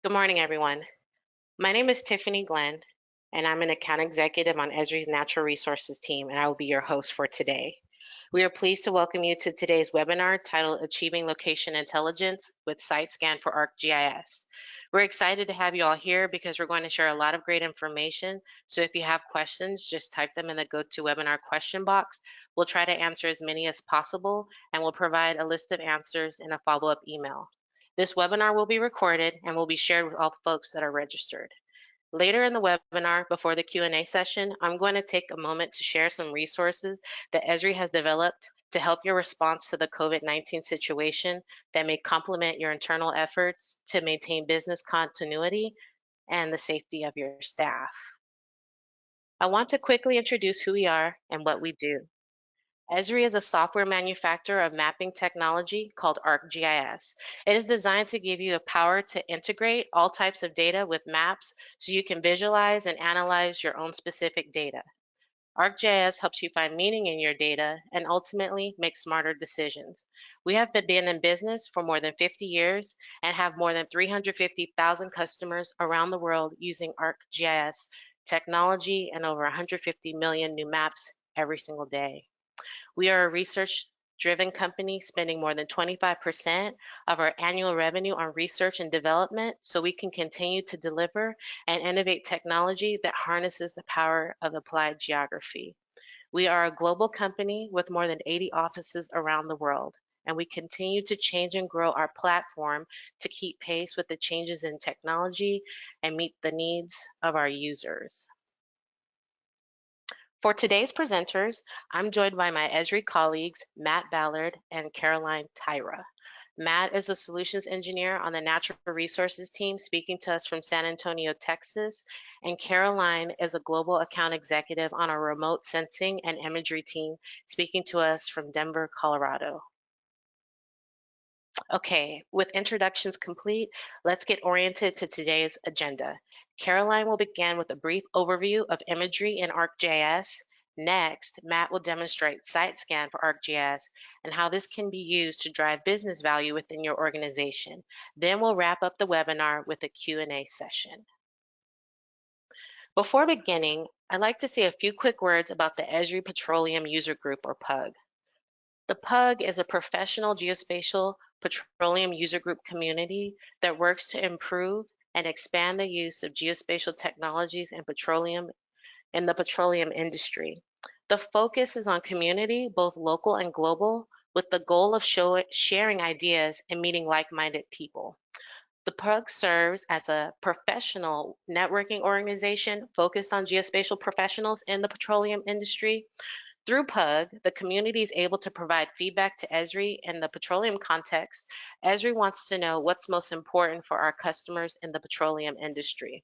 Good morning, everyone. My name is Tiffany Glenn, and I'm an account executive on Esri's Natural Resources team, and I will be your host for today. We are pleased to welcome you to today's webinar titled Achieving Location Intelligence with SiteScan for ArcGIS. We're excited to have you all here because we're going to share a lot of great information. So if you have questions, just type them in the GoToWebinar question box. We'll try to answer as many as possible, and we'll provide a list of answers in a follow-up email. This webinar will be recorded and will be shared with all folks that are registered. Later in the webinar, before the Q&A session, I'm going to take a moment to share some resources that Esri has developed to help your response to the COVID-19 situation that may complement your internal efforts to maintain business continuity and the safety of your staff. I want to quickly introduce who we are and what we do. Esri is a software manufacturer of mapping technology called ArcGIS. It is designed to give you a power to integrate all types of data with maps so you can visualize and analyze your own specific data. ArcGIS helps you find meaning in your data and ultimately make smarter decisions. We have been in business for more than 50 years and have more than 350,000 customers around the world using ArcGIS technology and over 150 million new maps every single day. We are a research-driven company spending more than 25% of our annual revenue on research and development so we can continue to deliver and innovate technology that harnesses the power of applied geography. We are a global company with more than 80 offices around the world, and we continue to change and grow our platform to keep pace with the changes in technology and meet the needs of our users. For today's presenters, I'm joined by my Esri colleagues, Matt Ballard and Caroline Tyra. Matt is a solutions engineer on the Natural Resources team speaking to us from San Antonio, Texas, and Caroline is a global account executive on our remote sensing and imagery team speaking to us from Denver, Colorado. Okay, with introductions complete, let's get oriented to today's agenda. Caroline will begin with a brief overview of imagery in ArcGIS. Next, Matt will demonstrate SiteScan for ArcGIS and how this can be used to drive business value within your organization. Then we'll wrap up the webinar with a Q&A session. Before beginning, I'd like to say a few quick words about the Esri Petroleum User Group, or PUG. The PUG is a professional geospatial petroleum user group community that works to improve and expand the use of geospatial technologies and petroleum in the petroleum industry. The focus is on community, both local and global, with the goal of sharing ideas and meeting like-minded people. The PUG serves as a professional networking organization focused on geospatial professionals in the petroleum industry. Through PUG, the community is able to provide feedback to Esri in the petroleum context. Esri wants to know what's most important for our customers in the petroleum industry.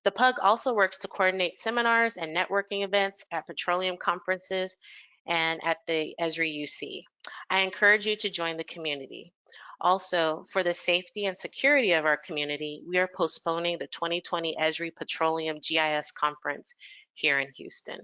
The PUG also works to coordinate seminars and networking events at petroleum conferences and at the Esri UC. I encourage you to join the community. Also, for the safety and security of our community, we are postponing the 2020 Esri Petroleum GIS conference here in Houston.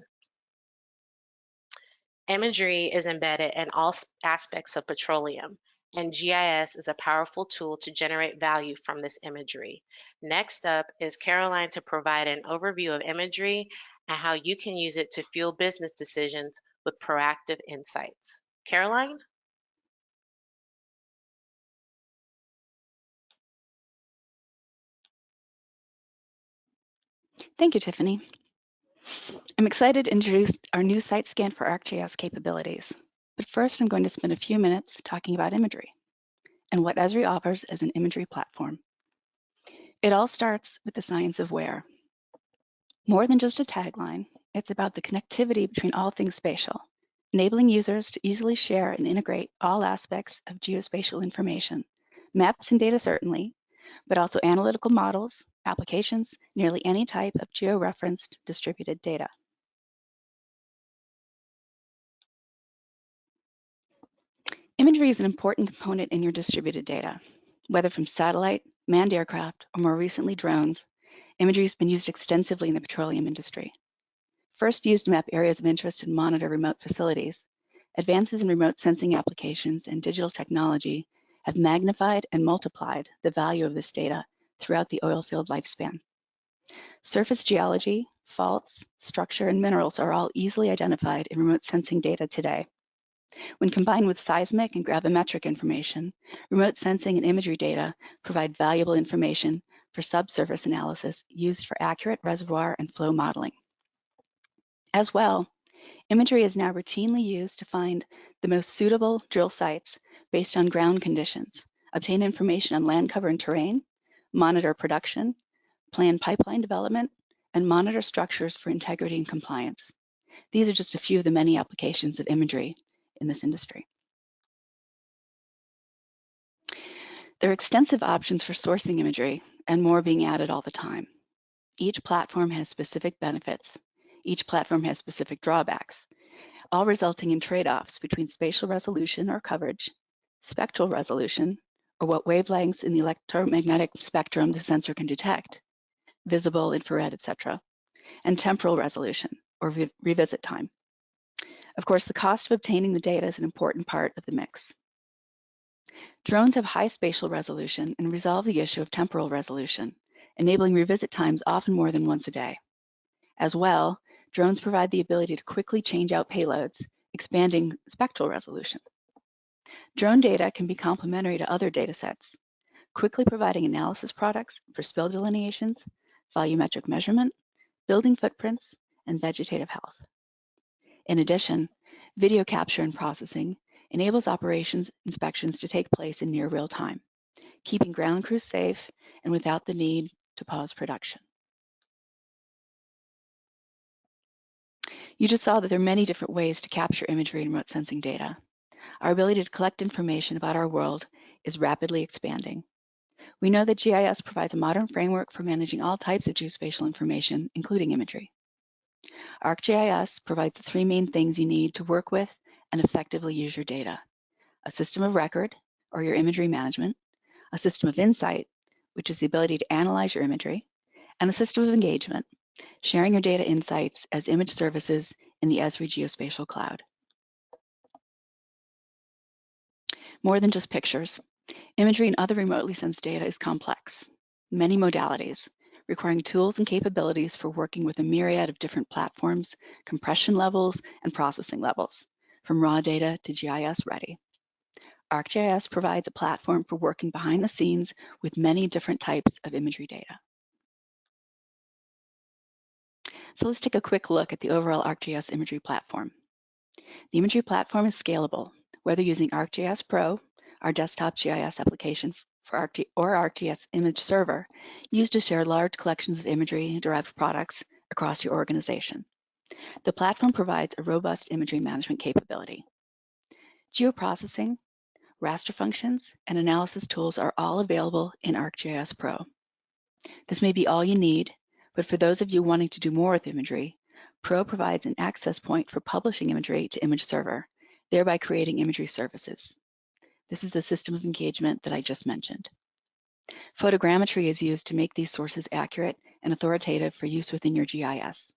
Imagery is embedded in all aspects of petroleum, and GIS is a powerful tool to generate value from this imagery. Next up is Caroline to provide an overview of imagery and how you can use it to fuel business decisions with proactive insights. Caroline? Thank you, Tiffany. I'm excited to introduce our new SiteScan for ArcGIS capabilities. But first, I'm going to spend a few minutes talking about imagery and what Esri offers as an imagery platform. It all starts with the science of where. More than just a tagline, it's about the connectivity between all things spatial, enabling users to easily share and integrate all aspects of geospatial information, maps and data certainly, but also analytical models, applications, nearly any type of geo-referenced distributed data. Imagery is an important component in your distributed data. Whether from satellite, manned aircraft, or more recently drones, imagery has been used extensively in the petroleum industry. First used to map areas of interest and monitor remote facilities, advances in remote sensing applications and digital technology have magnified and multiplied the value of this data throughout the oil field lifespan. Surface geology, faults, structure, and minerals are all easily identified in remote sensing data today. When combined with seismic and gravimetric information, remote sensing and imagery data provide valuable information for subsurface analysis used for accurate reservoir and flow modeling. As well, imagery is now routinely used to find the most suitable drill sites based on ground conditions, obtain information on land cover and terrain, monitor production, plan pipeline development, and monitor structures for integrity and compliance. These are just a few of the many applications of imagery in this industry. There are extensive options for sourcing imagery and more being added all the time. Each platform has specific benefits. Each platform has specific drawbacks, all resulting in trade-offs between spatial resolution or coverage, spectral resolution, or what wavelengths in the electromagnetic spectrum the sensor can detect, visible, infrared, etc., and temporal resolution, or revisit time. Of course, the cost of obtaining the data is an important part of the mix. Drones have high spatial resolution and resolve the issue of temporal resolution, enabling revisit times often more than once a day. As well, drones provide the ability to quickly change out payloads, expanding spectral resolution. Drone data can be complementary to other data sets, quickly providing analysis products for spill delineations, volumetric measurement, building footprints, and vegetative health. In addition, video capture and processing enables operations inspections to take place in near real time, keeping ground crews safe and without the need to pause production. You just saw that there are many different ways to capture imagery and remote sensing data. Our ability to collect information about our world is rapidly expanding. We know that GIS provides a modern framework for managing all types of geospatial information, including imagery. ArcGIS provides the three main things you need to work with and effectively use your data: a system of record, or your imagery management, a system of insight, which is the ability to analyze your imagery, and a system of engagement, sharing your data insights as image services in the Esri geospatial cloud. More than just pictures, imagery and other remotely sensed data is complex, many modalities, requiring tools and capabilities for working with a myriad of different platforms, compression levels, and processing levels, from raw data to GIS ready. ArcGIS provides a platform for working behind the scenes with many different types of imagery data. So let's take a quick look at the overall ArcGIS imagery platform. The imagery platform is scalable, whether using ArcGIS Pro, our desktop GIS application or ArcGIS Image Server, used to share large collections of imagery and derived products across your organization. The platform provides a robust imagery management capability. Geoprocessing, raster functions, and analysis tools are all available in ArcGIS Pro. This may be all you need, but for those of you wanting to do more with imagery, Pro provides an access point for publishing imagery to Image Server, thereby creating imagery services. This is the system of engagement that I just mentioned. Photogrammetry is used to make these sources accurate and authoritative for use within your GIS.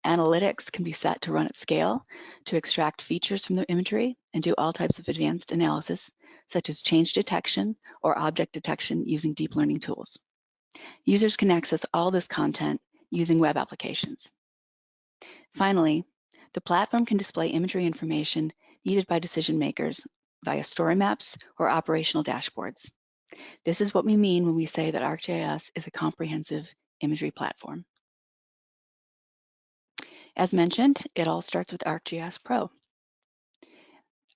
Analytics can be set to run at scale to extract features from the imagery and do all types of advanced analysis, such as change detection or object detection using deep learning tools. Users can access all this content using web applications. Finally, the platform can display imagery information needed by decision makers via story maps or operational dashboards. This is what we mean when we say that ArcGIS is a comprehensive imagery platform. As mentioned, it all starts with ArcGIS Pro.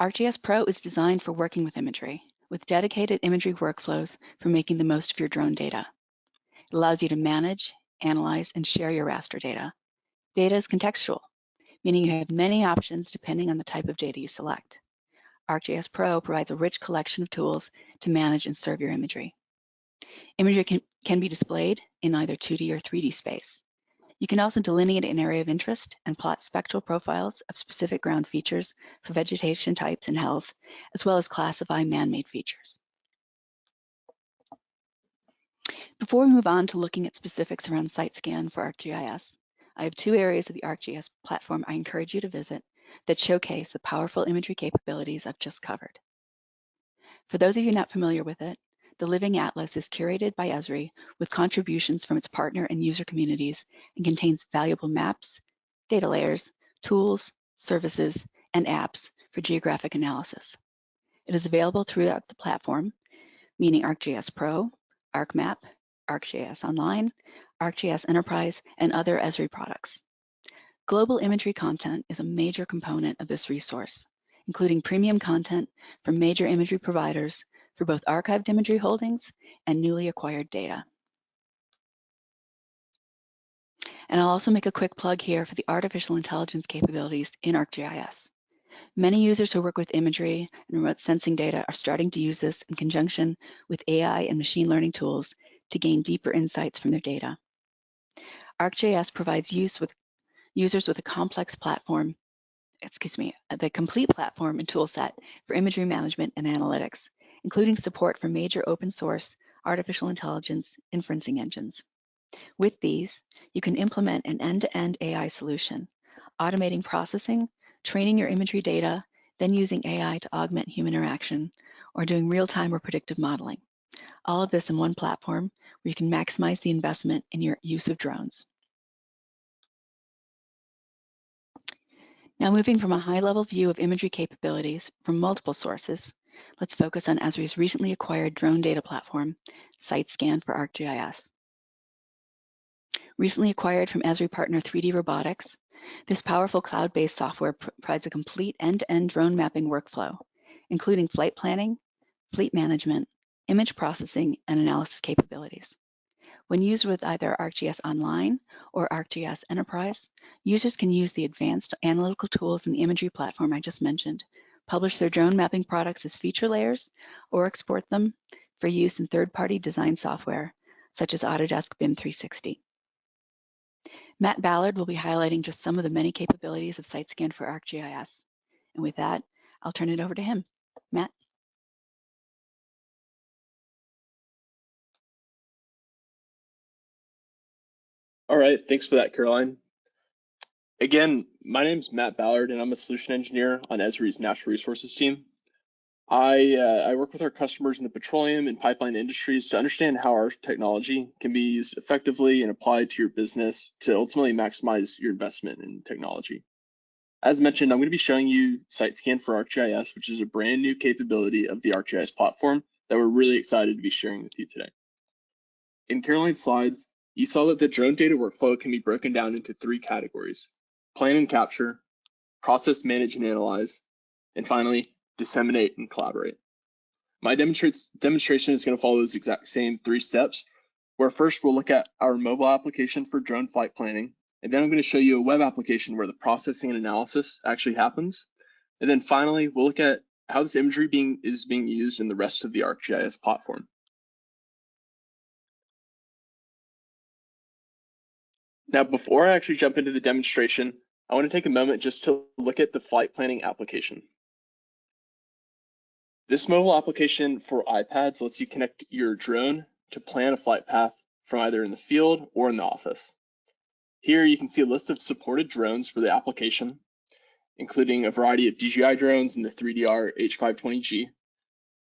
ArcGIS Pro is designed for working with imagery, with dedicated imagery workflows for making the most of your drone data. It allows you to manage, analyze, and share your raster data. Data is contextual, meaning you have many options depending on the type of data you select. ArcGIS Pro provides a rich collection of tools to manage and serve your imagery. Imagery can be displayed in either 2D or 3D space. You can also delineate an area of interest and plot spectral profiles of specific ground features for vegetation types and health, as well as classify man-made features. Before we move on to looking at specifics around SiteScan for ArcGIS, I have two areas of the ArcGIS platform I encourage you to visit that showcase the powerful imagery capabilities I've just covered. For those of you not familiar with it, The Living Atlas is curated by Esri with contributions from its partner and user communities and contains valuable maps, data layers, tools, services, and apps for geographic analysis. It is available throughout the platform, meaning ArcGIS Pro, ArcMap, ArcGIS Online, ArcGIS Enterprise, and other Esri products. Global imagery content is a major component of this resource, including premium content from major imagery providers for both archived imagery holdings and newly acquired data. And I'll also make a quick plug here for the artificial intelligence capabilities in ArcGIS. Many users who work with imagery and remote sensing data are starting to use this in conjunction with AI and machine learning tools to gain deeper insights from their data. ArcGIS provides users with a complex platform, the complete platform and tool set for imagery management and analytics, including support for major open source artificial intelligence inferencing engines. With these, you can implement an end-to-end AI solution, automating processing, training your imagery data, then using AI to augment human interaction, or doing real-time or predictive modeling. All of this in one platform where you can maximize the investment in your use of drones. Now, moving from a high-level view of imagery capabilities from multiple sources, let's focus on Esri's recently acquired drone data platform, SiteScan for ArcGIS. Recently acquired from Esri partner 3D Robotics, this powerful cloud-based software provides a complete end-to-end drone mapping workflow, including flight planning, fleet management, image processing, and analysis capabilities. When used with either ArcGIS Online or ArcGIS Enterprise, users can use the advanced analytical tools in the imagery platform I just mentioned, publish their drone mapping products as feature layers, or export them for use in third-party design software, such as Autodesk BIM 360. Matt Ballard will be highlighting just some of the many capabilities of SiteScan for ArcGIS. And with that, I'll turn it over to him. Matt? All right, thanks for that, Caroline. Again, my name's Matt Ballard, and I'm a solution engineer on Esri's natural resources team. I work with our customers in the petroleum and pipeline industries to understand how our technology can be used effectively and applied to your business to ultimately maximize your investment in technology. As mentioned, I'm going to be showing you SiteScan for ArcGIS, which is a brand new capability of the ArcGIS platform that we're really excited to be sharing with you today. In Caroline's slides, you saw that the drone data workflow can be broken down into 3 categories: plan and capture, process, manage, and analyze, and finally, disseminate and collaborate. My demonstration is going to follow those exact same 3 steps, where first we'll look at our mobile application for drone flight planning, and then I'm going to show you a web application where the processing and analysis actually happens. And then finally, we'll look at how this imagery is being used in the rest of the ArcGIS platform. Now, before I actually jump into the demonstration, I want to take a moment just to look at the flight planning application. This mobile application for iPads lets you connect your drone to plan a flight path from either in the field or in the office. Here you can see a list of supported drones for the application, including a variety of DJI drones and the 3DR H520G.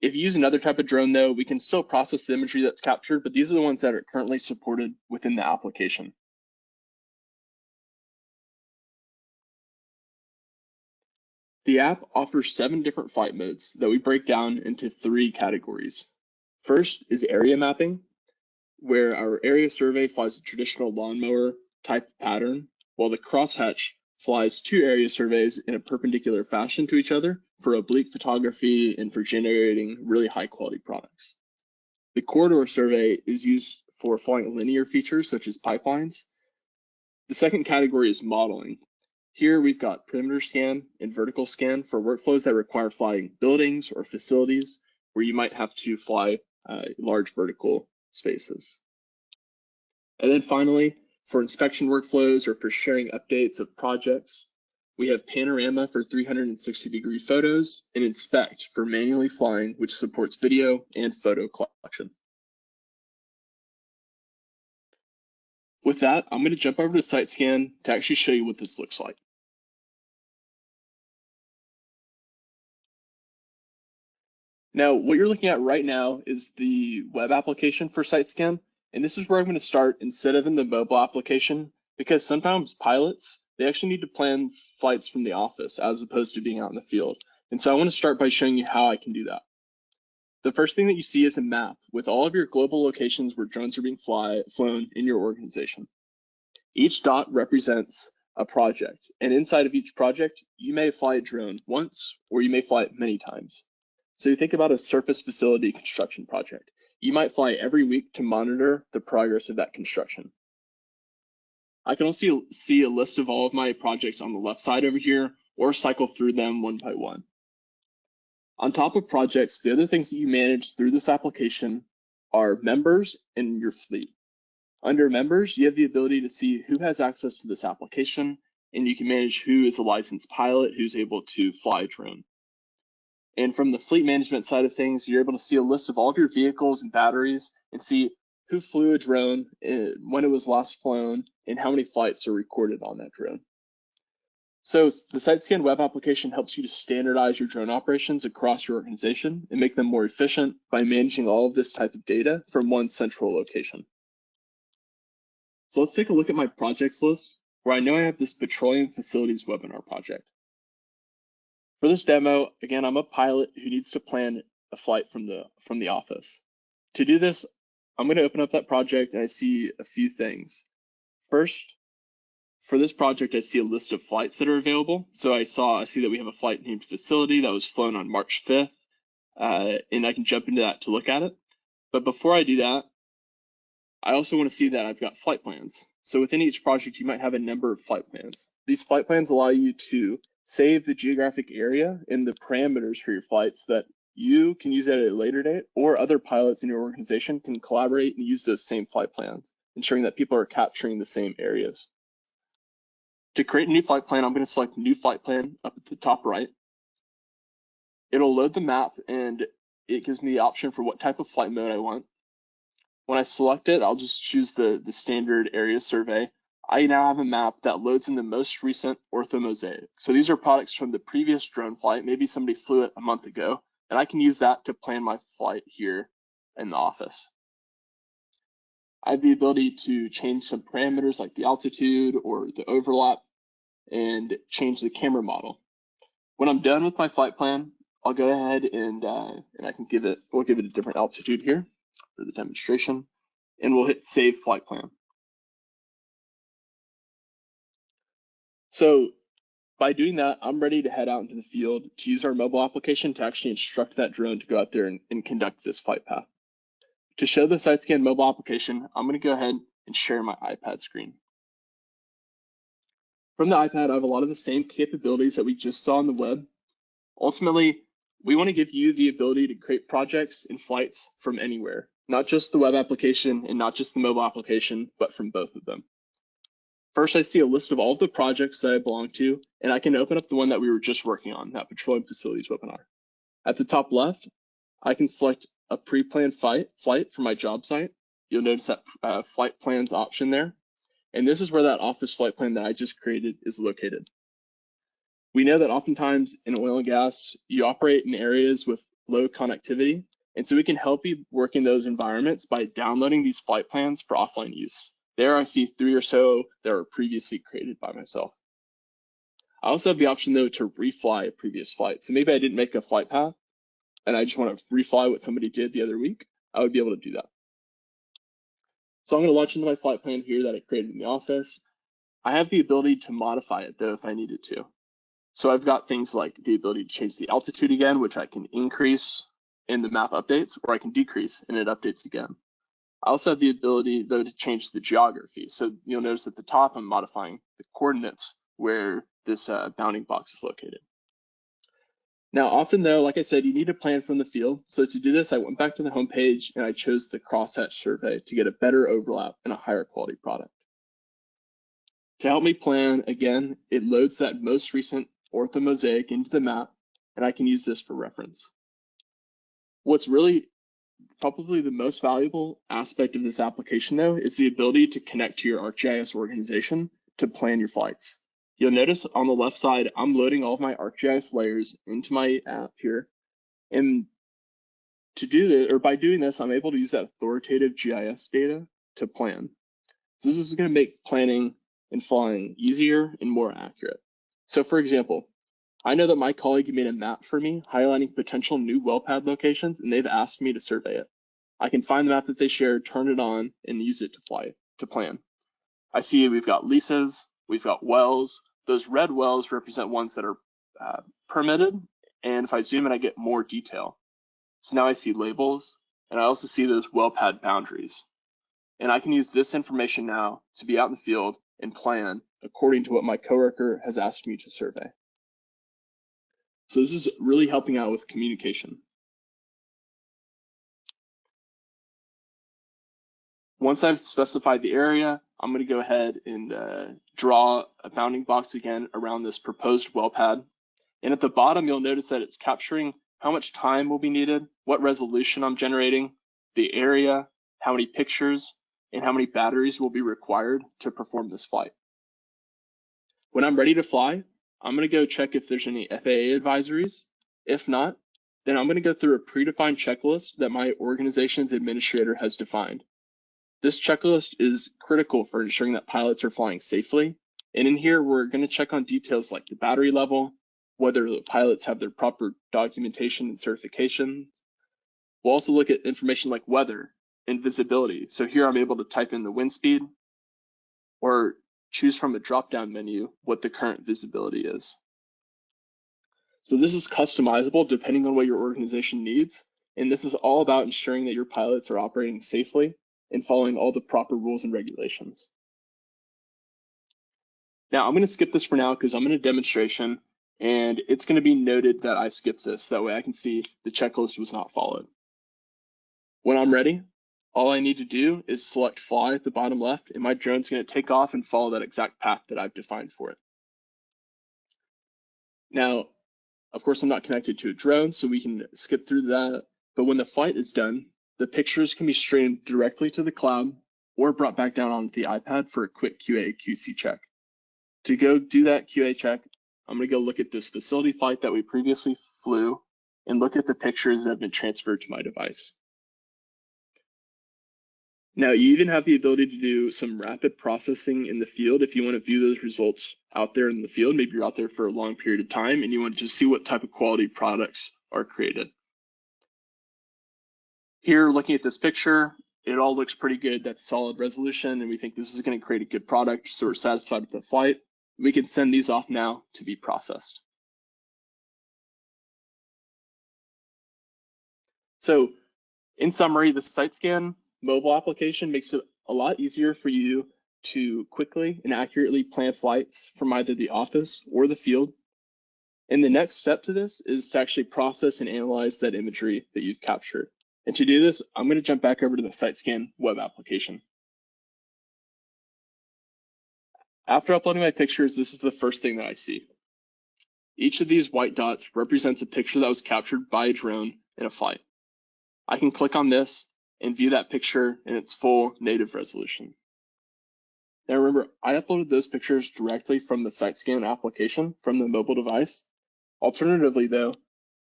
If you use another type of drone though, we can still process the imagery that's captured, but these are the ones that are currently supported within the application. The app offers 7 different flight modes that we break down into 3 categories. First is area mapping, where our area survey flies a traditional lawnmower type pattern, while the crosshatch flies 2 area surveys in a perpendicular fashion to each other for oblique photography and for generating really high quality products. The corridor survey is used for flying linear features such as pipelines. The second category is modeling. Here we've got perimeter scan and vertical scan for workflows that require flying buildings or facilities where you might have to fly large vertical spaces. And then finally, for inspection workflows or for sharing updates of projects, we have panorama for 360-degree photos and inspect for manually flying, which supports video and photo collection. With that, I'm going to jump over to SiteScan to actually show you what this looks like. Now, what you're looking at right now is the web application for SiteScan, and this is where I'm going to start instead of in the mobile application, because sometimes pilots, they actually need to plan flights from the office as opposed to being out in the field. And so I want to start by showing you how I can do that. The first thing that you see is a map with all of your global locations where drones are being flown in your organization. Each dot represents a project, and inside of each project, you may fly a drone once or you may fly it many times. So you think about a surface facility construction project. You might fly every week to monitor the progress of that construction. I can also see a list of all of my projects on the left side over here, or cycle through them one by one. On top of projects, the other things that you manage through this application are members and your fleet. Under members, you have the ability to see who has access to this application, and you can manage who is a licensed pilot who's able to fly a drone. And from the fleet management side of things, you're able to see a list of all of your vehicles and batteries and see who flew a drone, when it was last flown, and how many flights are recorded on that drone. So the SiteScan web application helps you to standardize your drone operations across your organization and make them more efficient by managing all of this type of data from one central location. So let's take a look at my projects list, where I know I have this Petroleum Facilities webinar project. For this demo, again, I'm a pilot who needs to plan a flight from the office. To do this, I'm going to open up that project and I see a few things. First, for this project, I see a list of flights that are available. So I see that we have a flight named Facility that was flown on March 5th, and I can jump into that to look at it. But before I do that, I also want to see that I've got flight plans. So within each project, you might have a number of flight plans. These flight plans allow you to save the geographic area and the parameters for your flights so that you can use it at a later date, or other pilots in your organization can collaborate and use those same flight plans, ensuring that people are capturing the same areas. To create a new flight plan, I'm going to select New Flight Plan up at the top right. It'll load the map and it gives me the option for what type of flight mode I want. When I select it, I'll just choose the standard area survey. I now have a map that loads in the most recent orthomosaic. So these are products from the previous drone flight. Maybe somebody flew it a month ago, and I can use that to plan my flight here in the office. I have the ability to change some parameters like the altitude or the overlap and change the camera model. When I'm done with my flight plan, I'll go ahead and I can we'll give it a different altitude here for the demonstration, and we'll hit Save Flight Plan. So by doing that, I'm ready to head out into the field to use our mobile application to actually instruct that drone to go out there and conduct this flight path. To show the SiteScan mobile application, I'm going to go ahead and share my iPad screen. From the iPad, I have a lot of the same capabilities that we just saw on the web. Ultimately, we want to give you the ability to create projects and flights from anywhere, not just the web application and not just the mobile application, but from both of them. First, I see a list of all of the projects that I belong to, and I can open up the one that we were just working on, that Petroleum Facilities webinar. At the top left, I can select a pre-planned flight for my job site. You'll notice that flight plans option there. And this is where that office flight plan that I just created is located. We know that oftentimes in oil and gas, you operate in areas with low connectivity. And so we can help you work in those environments by downloading these flight plans for offline use. There I see 3 or so that were previously created by myself. I also have the option though to refly a previous flight. So maybe I didn't make a flight path and I just want to refly what somebody did the other week. I would be able to do that. So I'm going to launch into my flight plan here that I created in the office. I have the ability to modify it though if I needed to. So I've got things like the ability to change the altitude again, which I can increase and the map updates, or I can decrease and it updates again. I also have the ability, though, to change the geography. So you'll notice at the top, I'm modifying the coordinates where this bounding box is located. Now, often though, like I said, you need to plan from the field. So to do this, I went back to the home page and I chose the crosshatch survey to get a better overlap and a higher quality product. To help me plan, again, it loads that most recent orthomosaic into the map, and I can use this for reference. What's really probably the most valuable aspect of this application, though, is the ability to connect to your ArcGIS organization to plan your flights. You'll notice on the left side, I'm loading all of my ArcGIS layers into my app here. And To do this, or by doing this, I'm able to use that authoritative GIS data to plan. So this is going to make planning and flying easier and more accurate. So for example, I know that my colleague made a map for me highlighting potential new well pad locations, and they've asked me to survey it. I can find the map that they shared, turn it on, and use it to plan. I see we've got leases, we've got wells. Those red wells represent ones that are permitted, and if I zoom in, I get more detail. So now I see labels, and I also see those well pad boundaries. And I can use this information now to be out in the field and plan according to what my coworker has asked me to survey. So this is really helping out with communication. Once I've specified the area, I'm going to go ahead and draw a bounding box again around this proposed well pad. And at the bottom, you'll notice that it's capturing how much time will be needed, what resolution I'm generating, the area, how many pictures, and how many batteries will be required to perform this flight. When I'm ready to fly, I'm going to go check if there's any FAA advisories. If not, then I'm going to go through a predefined checklist that my organization's administrator has defined. This checklist is critical for ensuring that pilots are flying safely. And in here, we're going to check on details like the battery level, whether the pilots have their proper documentation and certifications. We'll also look at information like weather and visibility. So here I'm able to type in the wind speed or choose from a drop-down menu what the current visibility is. So this is customizable depending on what your organization needs. And this is all about ensuring that your pilots are operating safely and following all the proper rules and regulations. Now I'm going to skip this for now because I'm in a demonstration and it's going to be noted that I skipped this. That way I can see the checklist was not followed. When I'm ready, all I need to do is select fly at the bottom left, and my drone's going to take off and follow that exact path that I've defined for it. Now, of course, I'm not connected to a drone, so we can skip through that. But when the flight is done, the pictures can be streamed directly to the cloud or brought back down onto the iPad for a quick QA/QC check. To go do that QA check, I'm going to go look at this facility flight that we previously flew and look at the pictures that have been transferred to my device. Now, you even have the ability to do some rapid processing in the field if you want to view those results out there in the field. Maybe you're out there for a long period of time and you want to just see what type of quality products are created. Here, looking at this picture, it all looks pretty good. That's solid resolution, and we think this is going to create a good product, so we're satisfied with the flight. We can send these off now to be processed. So, in summary, the SiteScan mobile application makes it a lot easier for you to quickly and accurately plan flights from either the office or the field. And the next step to this is to actually process and analyze that imagery that you've captured. And to do this, I'm going to jump back over to the SiteScan web application. After uploading my pictures, this is the first thing that I see. Each of these white dots represents a picture that was captured by a drone in a flight. I can click on this and view that picture in its full native resolution. Now remember, I uploaded those pictures directly from the SiteScan application from the mobile device. Alternatively though,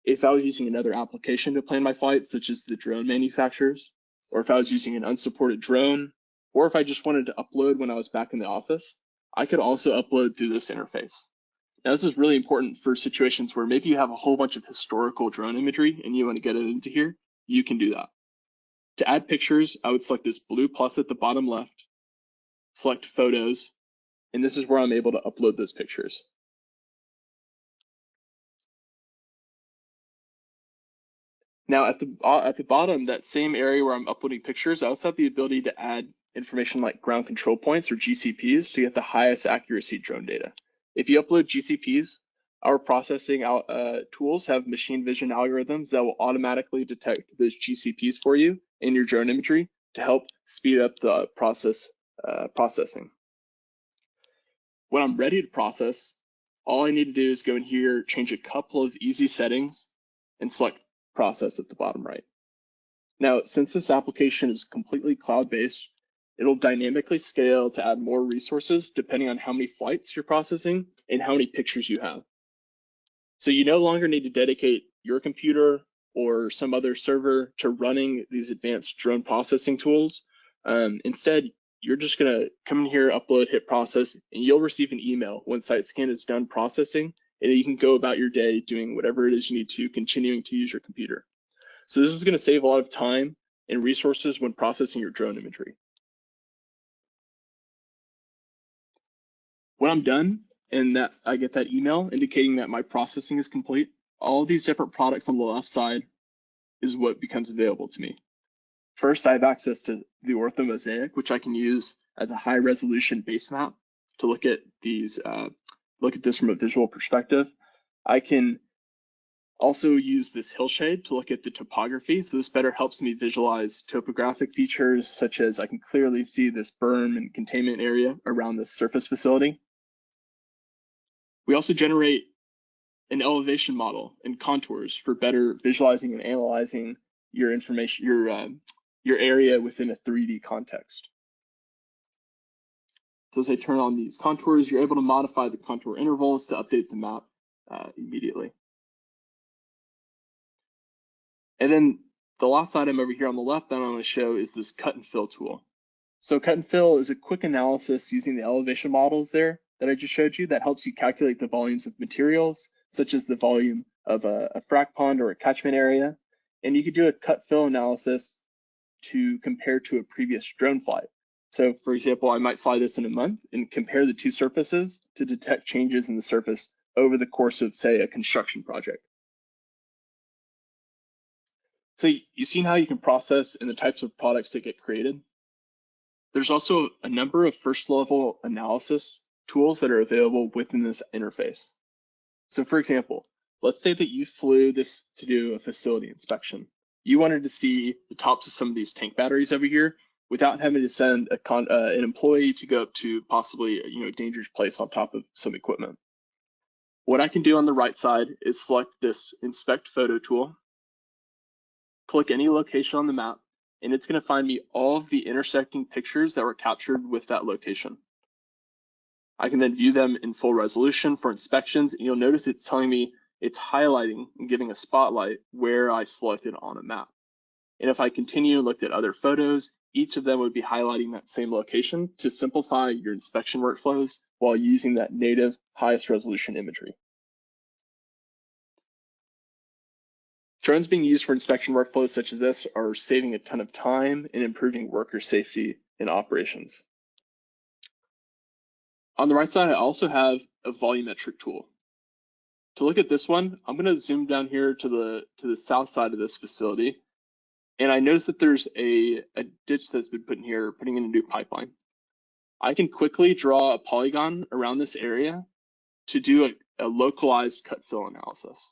if I was using another application to plan my flight, such as the drone manufacturers, or if I was using an unsupported drone, or if I just wanted to upload when I was back in the office, I could also upload through this interface. Now this is really important for situations where maybe you have a whole bunch of historical drone imagery and you want to get it into here, you can do that. To add pictures, I would select this blue plus at the bottom left, select photos, and this is where I'm able to upload those pictures. Now at the bottom, that same area where I'm uploading pictures, I also have the ability to add information like ground control points or GCPs to get the highest accuracy drone data. If you upload GCPs, our processing tools have machine vision algorithms that will automatically detect those GCPs for you in your drone imagery to help speed up the processing. When I'm ready to process, all I need to do is go in here, change a couple of easy settings, and select process at the bottom right. Now, since this application is completely cloud-based, it'll dynamically scale to add more resources depending on how many flights you're processing and how many pictures you have. So you no longer need to dedicate your computer or some other server to running these advanced drone processing tools. Instead, you're just gonna come in here, upload, hit process, and you'll receive an email when SiteScan is done processing, and you can go about your day doing whatever it is you need to, continuing to use your computer. So this is gonna save a lot of time and resources when processing your drone imagery. When I'm done and that I get that email indicating that my processing is complete, all these different products on the left side is what becomes available to me. First, I have access to the orthomosaic, which I can use as a high resolution base map to look at these, look at this from a visual perspective. I can also use this hillshade to look at the topography. So this better helps me visualize topographic features, such as I can clearly see this berm and containment area around this surface facility. We also generate an elevation model and contours for better visualizing and analyzing your information, your area within a 3D context. So as I turn on these contours, you're able to modify the contour intervals to update the map immediately. And then the last item over here on the left that I want to show is this cut and fill tool. So cut and fill is a quick analysis using the elevation models there that I just showed you that helps you calculate the volumes of materials, such as the volume of a frac pond or a catchment area. And you could do a cut fill analysis to compare to a previous drone flight. So for example, I might fly this in a month and compare the two surfaces to detect changes in the surface over the course of, say, a construction project. So you've seen how you can process and the types of products that get created. There's also a number of first level analysis tools that are available within this interface. So for example, let's say that you flew this to do a facility inspection. You wanted to see the tops of some of these tank batteries over here without having to send an employee to go up to possibly a dangerous place on top of some equipment. What I can do on the right side is select this inspect photo tool, click any location on the map, and it's going to find me all of the intersecting pictures that were captured with that location. I can then view them in full resolution for inspections, and you'll notice it's telling me it's highlighting and giving a spotlight where I selected on a map. And if I continue and looked at other photos, each of them would be highlighting that same location to simplify your inspection workflows while using that native highest resolution imagery. Drones being used for inspection workflows such as this are saving a ton of time and improving worker safety in operations. On the right side, I also have a volumetric tool. To look at this one, I'm going to zoom down here to the south side of this facility, and I notice that there's a ditch that's been put in here, putting in a new pipeline. I can quickly draw a polygon around this area to do a localized cut fill analysis.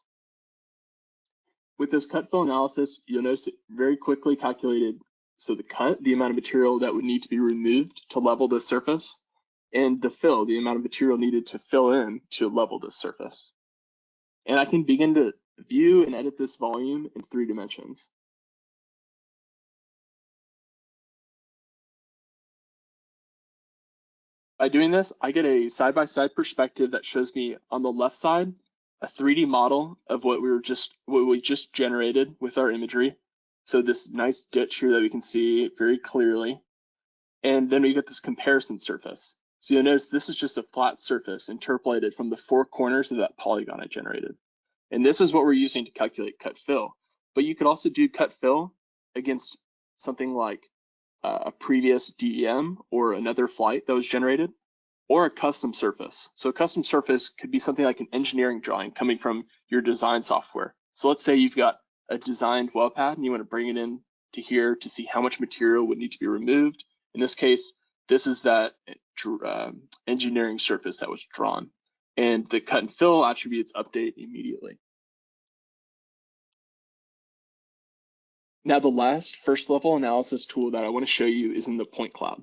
With this cut fill analysis, you'll notice it very quickly calculated, so the amount of material that would need to be removed to level this surface, and the fill, the amount of material needed to fill in to level this surface. And I can begin to view and edit this volume in 3 dimensions. By doing this, I get a side-by-side perspective that shows me on the left side a 3D model of what we just generated with our imagery. So this nice ditch here that we can see very clearly. And then we get this comparison surface. So you'll notice this is just a flat surface interpolated from the 4 corners of that polygon I generated. And this is what we're using to calculate cut fill. But you could also do cut fill against something like a previous DEM or another flight that was generated, or a custom surface. So a custom surface could be something like an engineering drawing coming from your design software. So let's say you've got a designed well pad and you want to bring it in to here to see how much material would need to be removed. In this case, this is that engineering surface that was drawn. And the cut and fill attributes update immediately. Now the last first level analysis tool that I want to show you is in the point cloud.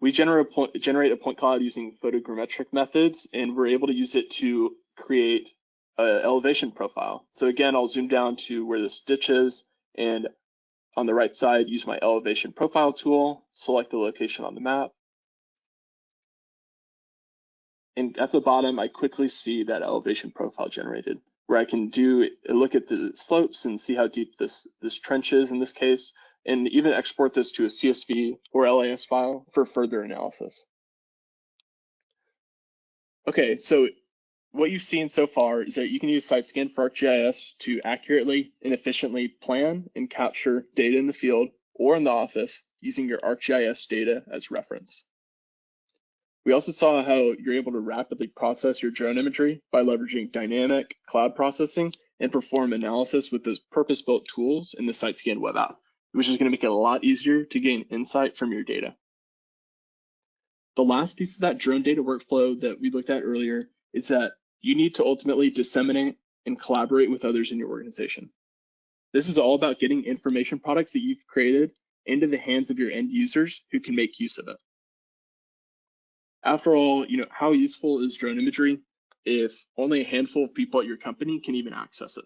We generate a point cloud using photogrammetric methods, and we're able to use it to create an elevation profile. So again, I'll zoom down to where this ditch is, and on the right side, use my elevation profile tool, select the location on the map. And at the bottom, I quickly see that elevation profile generated. where I can do a look at the slopes and see how deep this trench is in this case, and even export this to a CSV or LAS file for further analysis. Okay, so what you've seen so far is that you can use SiteScan for ArcGIS to accurately and efficiently plan and capture data in the field or in the office using your ArcGIS data as reference. We also saw how you're able to rapidly process your drone imagery by leveraging dynamic cloud processing and perform analysis with those purpose-built tools in the SiteScan web app, which is going to make it a lot easier to gain insight from your data. The last piece of that drone data workflow that we looked at earlier is that you need to ultimately disseminate and collaborate with others in your organization. This is all about getting information products that you've created into the hands of your end users who can make use of it. After all, how useful is drone imagery if only a handful of people at your company can even access it?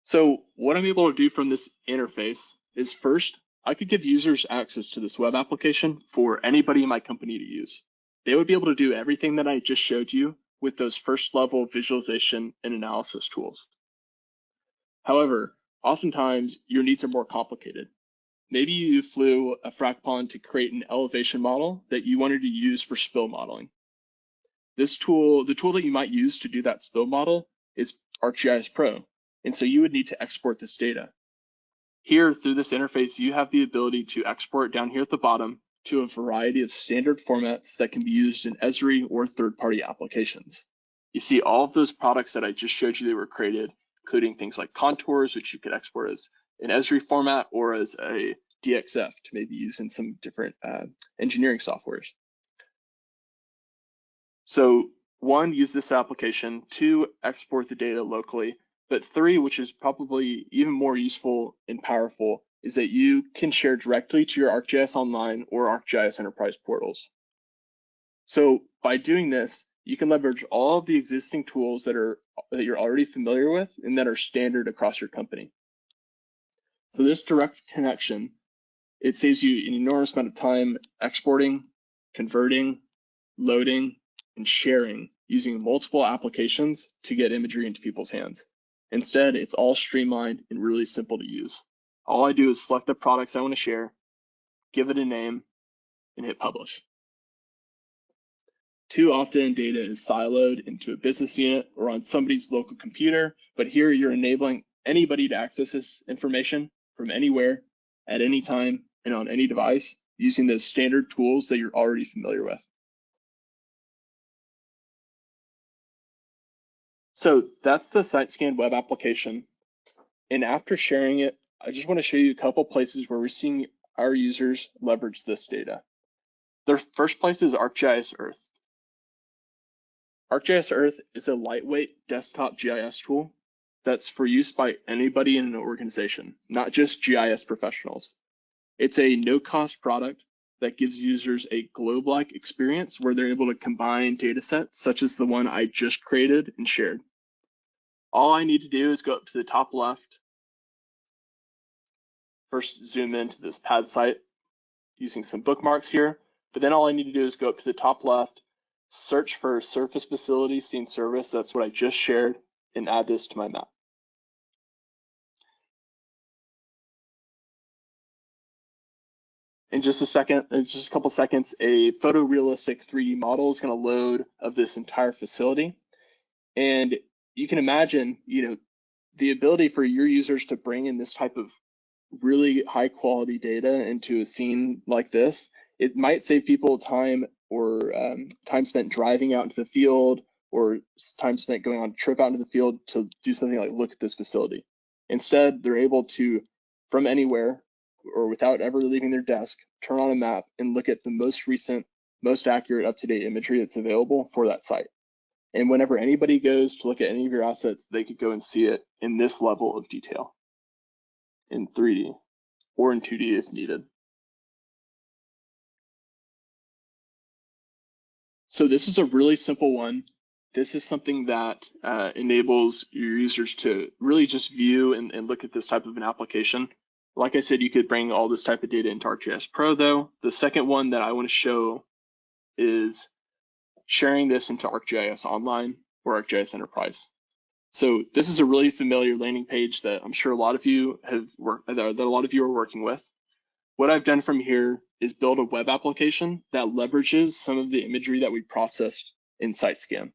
So what I'm able to do from this interface is, first, I could give users access to this web application for anybody in my company to use. They would be able to do everything that I just showed you with those first level visualization and analysis tools. However, oftentimes your needs are more complicated. Maybe you flew a frac pond to create an elevation model that you wanted to use for spill modeling. This tool, the tool that you might use to do that spill model, is ArcGIS Pro, and so you would need to export this data. Here, through this interface, you have the ability to export down here at the bottom to a variety of standard formats that can be used in Esri or third-party applications. You see all of those products that I just showed you they were created, including things like contours, which you could export as an Esri format or as a DXF to maybe use in some different engineering softwares. So 1, use this application. 2, export the data locally. But 3, which is probably even more useful and powerful, is that you can share directly to your ArcGIS Online or ArcGIS Enterprise portals. So by doing this, you can leverage all of the existing tools that you're already familiar with and that are standard across your company. So this direct connection, it saves you an enormous amount of time exporting, converting, loading, and sharing using multiple applications to get imagery into people's hands. Instead, it's all streamlined and really simple to use. All I do is select the products I want to share, give it a name, and hit publish. Too often, data is siloed into a business unit or on somebody's local computer, but here you're enabling anybody to access this information from anywhere, at any time, and on any device using those standard tools that you're already familiar with. So that's the SiteScan web application. And after sharing it, I just want to show you a couple places where we're seeing our users leverage this data. The first place is ArcGIS Earth. ArcGIS Earth is a lightweight desktop GIS tool that's for use by anybody in an organization, not just GIS professionals. It's a no-cost product that gives users a globe-like experience where they're able to combine data sets such as the one I just created and shared. All I need to do is go up to the top left, first zoom into this pad site using some bookmarks here, but then all I need to do is go up to the top left, search for surface facility scene service, that's what I just shared, and add this to my map. In just a couple seconds, a photorealistic 3D model is going to load of this entire facility. And you can imagine, the ability for your users to bring in this type of really high quality data into a scene like this, it might save people time or time spent driving out into the field or time spent going on a trip out into the field to do something like look at this facility. Instead, they're able to, from anywhere or without ever leaving their desk, turn on a map and look at the most recent, most accurate, up-to-date imagery that's available for that site. And whenever anybody goes to look at any of your assets, they could go and see it in this level of detail in 3D or in 2D if needed. So this is a really simple one. This is something that enables your users to really just view and look at this type of an application. Like I said, you could bring all this type of data into ArcGIS Pro though. The second one that I want to show is sharing this into ArcGIS Online. for ArcGIS Enterprise. So this is a really familiar landing page that I'm sure a lot of you have worked, that a lot of you are working with. What I've done from here is build a web application that leverages some of the imagery that we processed in SiteScan.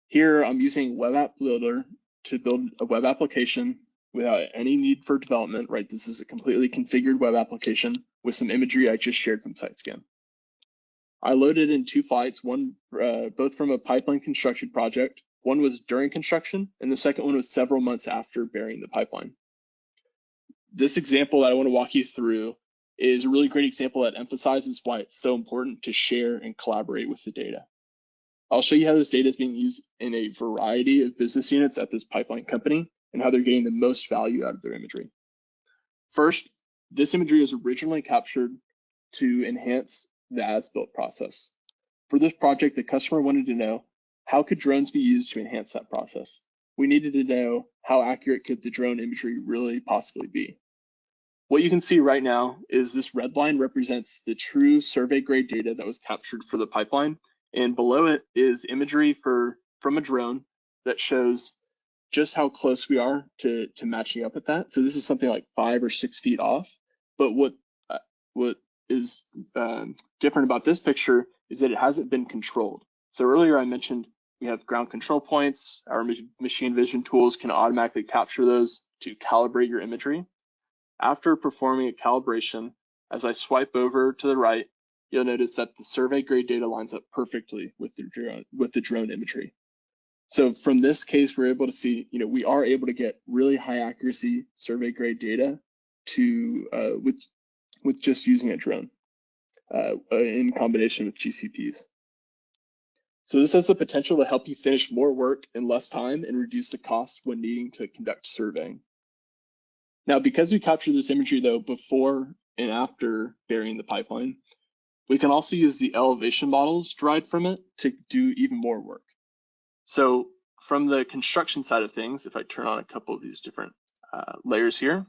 Here I'm using Web App Builder to build a web application without any need for development, right? This is a completely configured web application with some imagery I just shared from SiteScan. I loaded in 2 flights, one both from a pipeline construction project. One was during construction, and the second one was several months after burying the pipeline. This example that I want to walk you through is a really great example that emphasizes why it's so important to share and collaborate with the data. I'll show you how this data is being used in a variety of business units at this pipeline company and how they're getting the most value out of their imagery. First, this imagery was originally captured to enhance the as-built process. For this project, the customer wanted to know, how could drones be used to enhance that process? We needed to know, how accurate could the drone imagery really possibly be? What you can see right now is this red line represents the true survey grade data that was captured for the pipeline, and below it is imagery from a drone that shows just how close we are to matching up with that. So this is something like 5 or 6 feet off. But what is different about this picture is that it hasn't been controlled. So earlier I mentioned we have ground control points. Our machine vision tools can automatically capture those to calibrate your imagery. After performing a calibration, as I swipe over to the right, you'll notice that the survey grade data lines up perfectly with the drone imagery. So from this case, we're able to see, we are able to get really high accuracy survey grade data with just using a drone in combination with GCPs. So this has the potential to help you finish more work in less time and reduce the cost when needing to conduct surveying. Now, because we captured this imagery though before and after burying the pipeline, we can also use the elevation models derived from it to do even more work. So from the construction side of things, if I turn on a couple of these different layers here,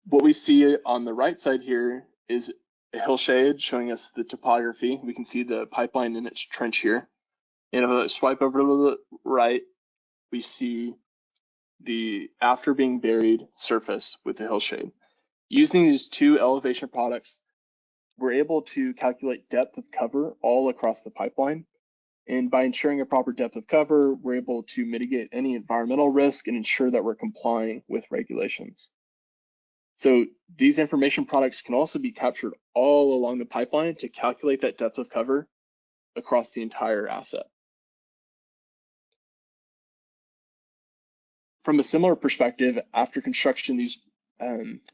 what we see on the right side here is a hillshade showing us the topography. We can see the pipeline in its trench here. And if I swipe over to the right, we see the after being buried surface with the hillshade. Using these 2 elevation products, we're able to calculate depth of cover all across the pipeline. And by ensuring a proper depth of cover, we're able to mitigate any environmental risk and ensure that we're complying with regulations. So these information products can also be captured all along the pipeline to calculate that depth of cover across the entire asset. From a similar perspective, after construction,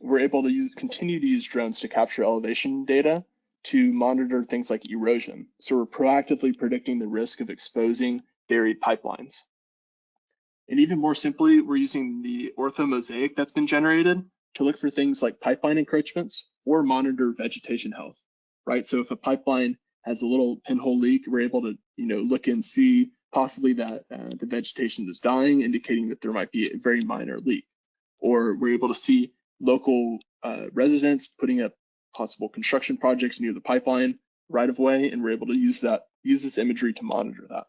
we're able to continue to use drones to capture elevation data to monitor things like erosion. So we're proactively predicting the risk of exposing buried pipelines. And even more simply, we're using the orthomosaic that's been generated to look for things like pipeline encroachments or monitor vegetation health, right? So if a pipeline has a little pinhole leak, we're able to, look and see possibly that the vegetation is dying, indicating that there might be a very minor leak. Or we're able to see local residents putting up possible construction projects near the pipeline right of way, and we're able to use this imagery to monitor that.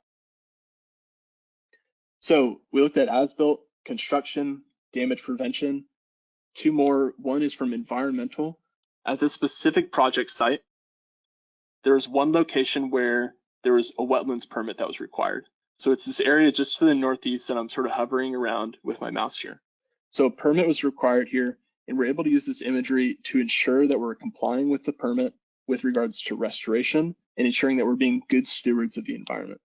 So we looked at as-built, construction, damage prevention. 2 more. One is from environmental. At this specific project site, there's one location where there was a wetlands permit that was required. So it's this area just to the northeast that I'm sort of hovering around with my mouse here. So a permit was required here, and we're able to use this imagery to ensure that we're complying with the permit with regards to restoration and ensuring that we're being good stewards of the environment.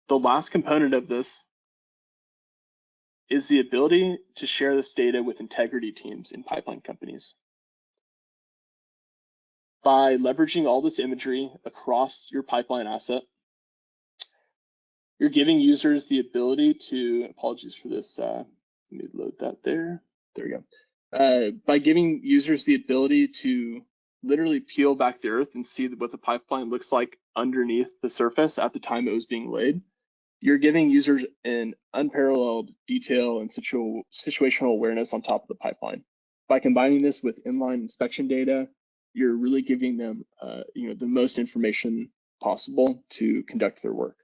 The last component of this is the ability to share this data with integrity teams in pipeline companies. By leveraging all this imagery across your pipeline asset, you're giving users the ability to, apologies for this, let me load that there. There we go. By giving users the ability to literally peel back the earth and see what the pipeline looks like underneath the surface at the time it was being laid, you're giving users an unparalleled detail and situational awareness on top of the pipeline. By combining this with inline inspection data, you're really giving them the most information possible to conduct their work.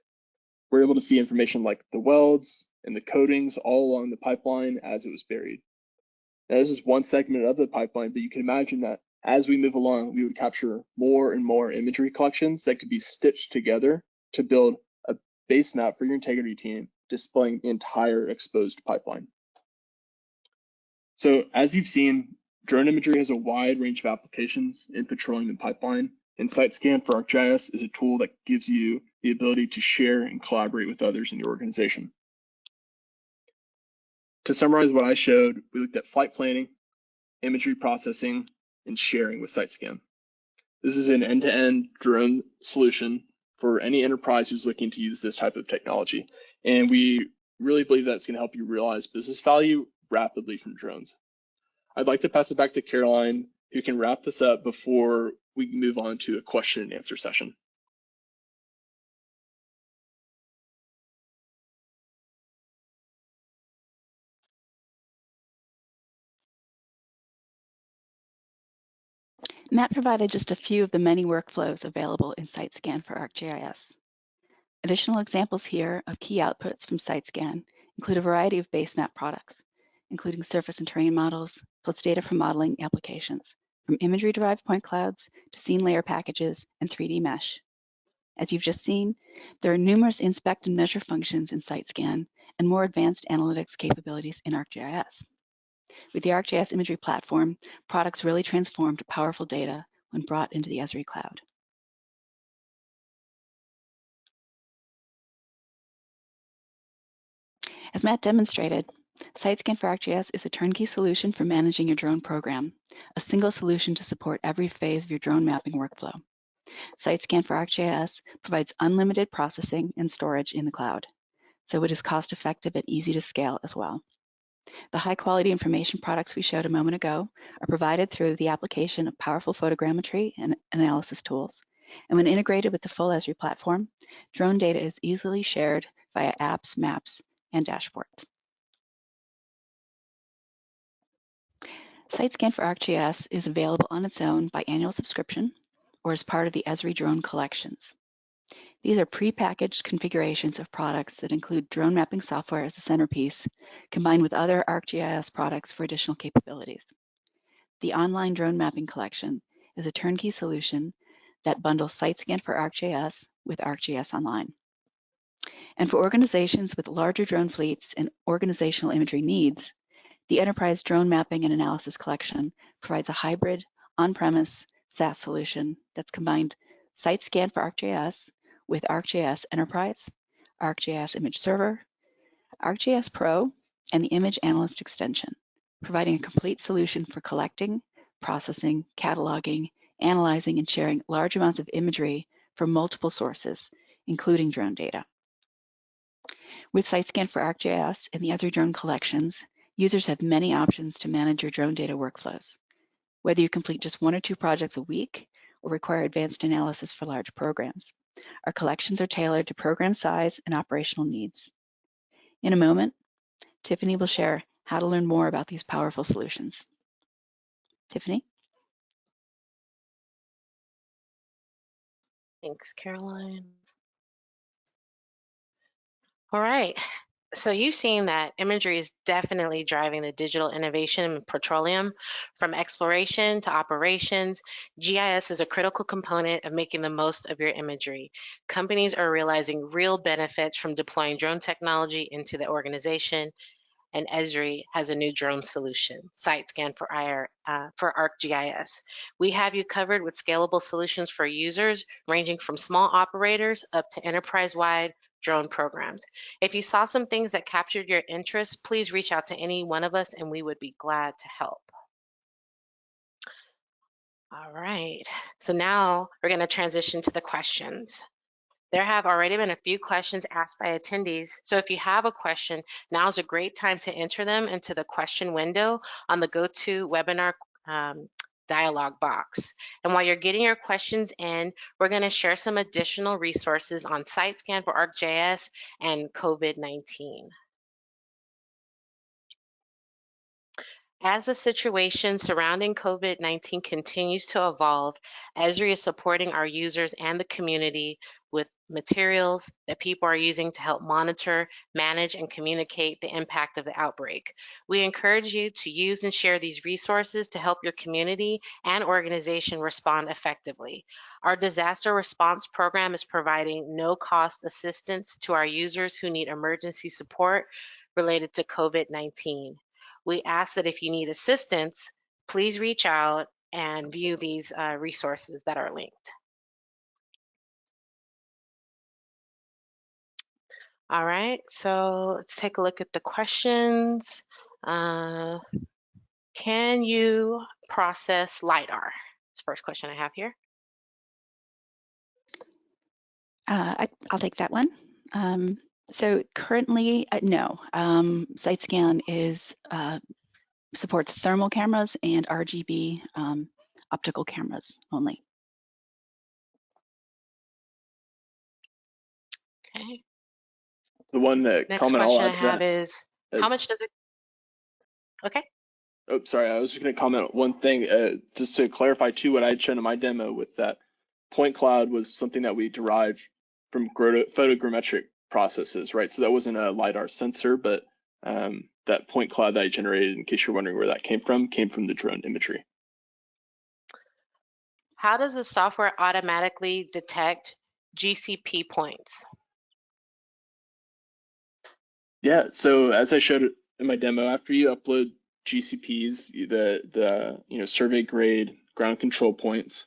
We're able to see information like the welds and the coatings all along the pipeline as it was buried. Now, this is one segment of the pipeline, but you can imagine that as we move along, we would capture more and more imagery collections that could be stitched together to build a base map for your integrity team, displaying the entire exposed pipeline. So as you've seen, drone imagery has a wide range of applications in petroleum and pipeline, and SiteScan for ArcGIS is a tool that gives you the ability to share and collaborate with others in your organization. To summarize what I showed, we looked at flight planning, imagery processing, and sharing with SiteScan. This is an end-to-end drone solution for any enterprise who's looking to use this type of technology. And we really believe that's going to help you realize business value rapidly from drones. I'd like to pass it back to Caroline, who can wrap this up before we move on to a question and answer session. Matt provided just a few of the many workflows available in SiteScan for ArcGIS. Additional examples here of key outputs from SiteScan include a variety of base map products, including surface and terrain models, plus data from modeling applications, from imagery-derived point clouds to scene layer packages and 3D mesh. As you've just seen, there are numerous inspect and measure functions in SiteScan and more advanced analytics capabilities in ArcGIS. With the ArcGIS imagery platform, products really transformed to powerful data when brought into the Esri cloud. As Matt demonstrated, SiteScan for ArcGIS is a turnkey solution for managing your drone program, a single solution to support every phase of your drone mapping workflow. SiteScan for ArcGIS provides unlimited processing and storage in the cloud, so it is cost-effective and easy to scale as well. The high-quality information products we showed a moment ago are provided through the application of powerful photogrammetry and analysis tools. And when integrated with the full Esri platform, drone data is easily shared via apps, maps, and dashboards. SiteScan for ArcGIS is available on its own by annual subscription or as part of the Esri drone collections. These are prepackaged configurations of products that include drone mapping software as a centerpiece, combined with other ArcGIS products for additional capabilities. The online drone mapping collection is a turnkey solution that bundles SiteScan for ArcGIS with ArcGIS Online. And for organizations with larger drone fleets and organizational imagery needs, the Enterprise Drone Mapping and Analysis Collection provides a hybrid, on-premise SaaS solution that's combined SiteScan for ArcGIS with ArcGIS Enterprise, ArcGIS Image Server, ArcGIS Pro, and the Image Analyst extension, providing a complete solution for collecting, processing, cataloging, analyzing, and sharing large amounts of imagery from multiple sources, including drone data. With SiteScan for ArcGIS and the Esri drone collections, users have many options to manage your drone data workflows. Whether you complete just 1 or 2 projects a week or require advanced analysis for large programs, our collections are tailored to program size and operational needs. In a moment, Tiffany will share how to learn more about these powerful solutions. Tiffany? Thanks, Caroline. All right. So you've seen that imagery is definitely driving the digital innovation in petroleum. From exploration to operations, GIS is a critical component of making the most of your imagery. Companies are realizing real benefits from deploying drone technology into the organization, and Esri has a new drone solution, SiteScan for ArcGIS. We have you covered with scalable solutions for users ranging from small operators up to enterprise-wide drone programs. If you saw some things that captured your interest, please reach out to any one of us and we would be glad to help. All right, so now we're going to transition to the questions. There have already been a few questions asked by attendees, so if you have a question, now's a great time to enter them into the question window on the GoToWebinar dialog box. And while you're getting your questions in, we're going to share some additional resources on SiteScan for ArcGIS and COVID-19. As the situation surrounding COVID-19 continues to evolve, Esri is supporting our users and the community with materials that people are using to help monitor, manage, and communicate the impact of the outbreak. We encourage you to use and share these resources to help your community and organization respond effectively. Our disaster response program is providing no-cost assistance to our users who need emergency support related to COVID-19. We ask that if you need assistance, please reach out and view these resources that are linked. All right, so let's take a look at the questions. Can you process LiDAR? That's the first question I have here. I'll take that one. So currently, no. SiteScan supports thermal cameras and RGB optical cameras only. Okay. The one Next comment I'll question I add to have that is, how much does it? Okay. Oh, sorry, I was just going to comment one thing, just to clarify too, what I had shown in my demo with that point cloud was something that we derived from photogrammetric processes, right? So that wasn't a LiDAR sensor, but that point cloud that I generated, in case you're wondering where that came from the drone imagery. How does the software automatically detect GCP points? Yeah, so as I showed in my demo, after you upload GCPs, the survey grade ground control points,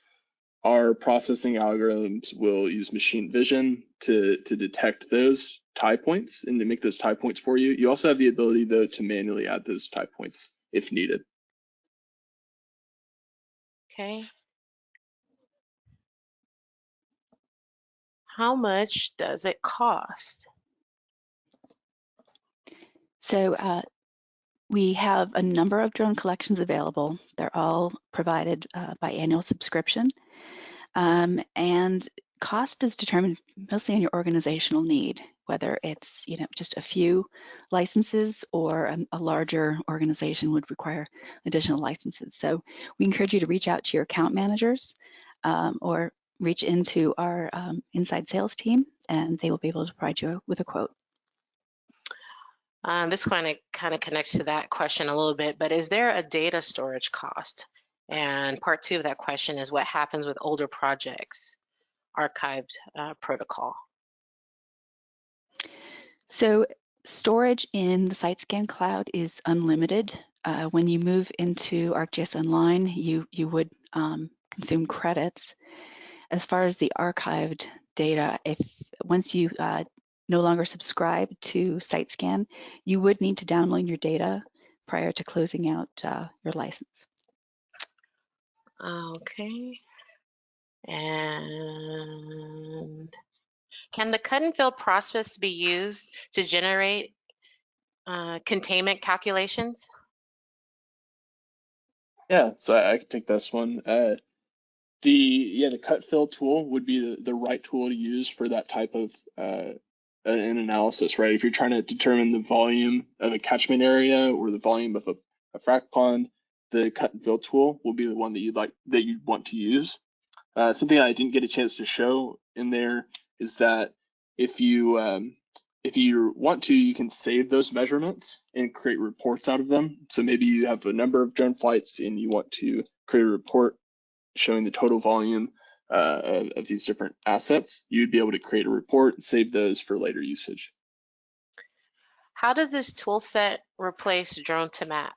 our processing algorithms will use machine vision to detect those tie points and to make those tie points for you. You also have the ability, though, to manually add those tie points if needed. Okay. How much does it cost? So we have a number of drone collections available. They're all provided by annual subscription. And cost is determined mostly on your organizational need, whether it's just a few licenses or a larger organization would require additional licenses. So we encourage you to reach out to your account managers or reach into our inside sales team, and they will be able to provide you with a quote. This kind of connects to that question a little bit, but is there a data storage cost? And part two of that question is what happens with older projects, archived protocol? So storage in the SiteScan cloud is unlimited. When you move into ArcGIS Online, you would consume credits. As far as the archived data, once you no longer subscribe to SiteScan, you would need to download your data prior to closing out your license. Okay. And can the cut and fill process be used to generate containment calculations? Yeah, so I can take this one. The cut fill tool would be the right tool to use for that type of an analysis, right? If you're trying to determine the volume of a catchment area or the volume of a frac pond, the cut and fill tool will be the one that you'd want to use. Something I didn't get a chance to show in there is that if you want to, you can save those measurements and create reports out of them. So maybe you have a number of drone flights and you want to create a report showing the total volume of these different assets. You'd be able to create a report and save those for later usage. How does this tool set replace drone to map?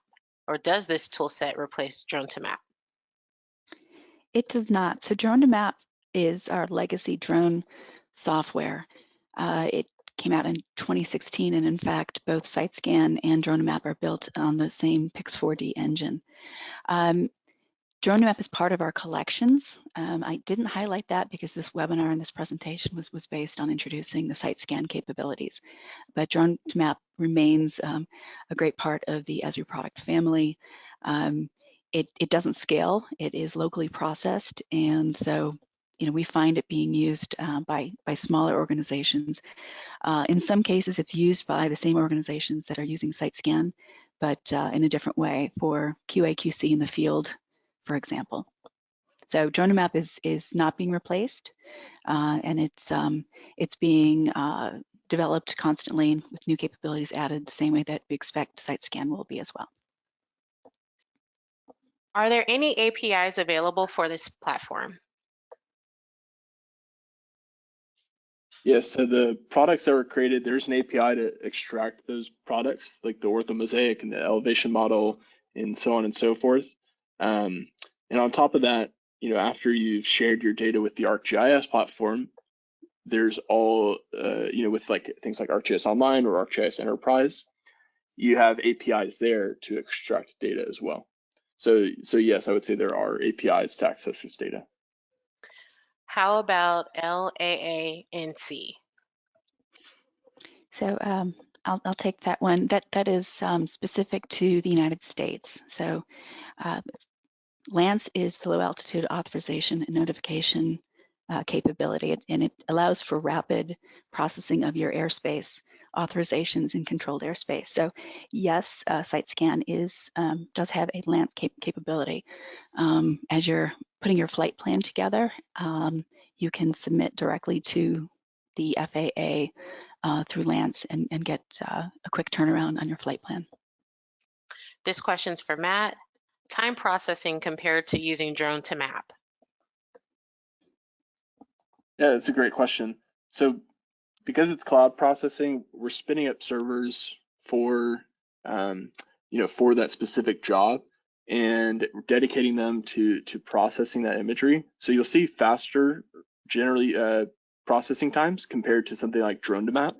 Or does this tool set replace drone to map? It does not. So Drone to Map is our legacy drone software. It came out in 2016, and in fact, both SiteScan and Drone to Map are built on the same Pix4D engine. Drone to Map is part of our collections. I didn't highlight that because this webinar and this presentation was based on introducing the SiteScan capabilities. But Drone to Map remains a great part of the Esri product family. It doesn't scale. It is locally processed, and so we find it being used by smaller organizations. In some cases, it's used by the same organizations that are using SiteScan. but in a different way for QA/QC in the field, for example. So DroneMap is not being replaced, and it's being developed constantly with new capabilities added the same way that we expect SiteScan will be as well. Are there any APIs available for this platform? Yes, so the products that were created, there's an API to extract those products, like the orthomosaic and the elevation model and so on and so forth. And on top of that, after you've shared your data with the ArcGIS platform, there's all, with like things like ArcGIS Online or ArcGIS Enterprise, you have APIs there to extract data as well. So yes, I would say there are APIs to access this data. How about LAANC? So I'll take that one. That is specific to the United States. So LANC is the low altitude authorization and notification capability, and it allows for rapid processing of your airspace authorizations in controlled airspace. So yes, SiteScan does have a LANC capability. As you're putting your flight plan together, you can submit directly to the FAA through LANC and get a quick turnaround on your flight plan. This question's for Matt. Time processing compared to using drone to map. Yeah, that's a great question. So because it's cloud processing, we're spinning up servers for for that specific job and dedicating them to processing that imagery. So you'll see faster generally processing times compared to something like drone to map.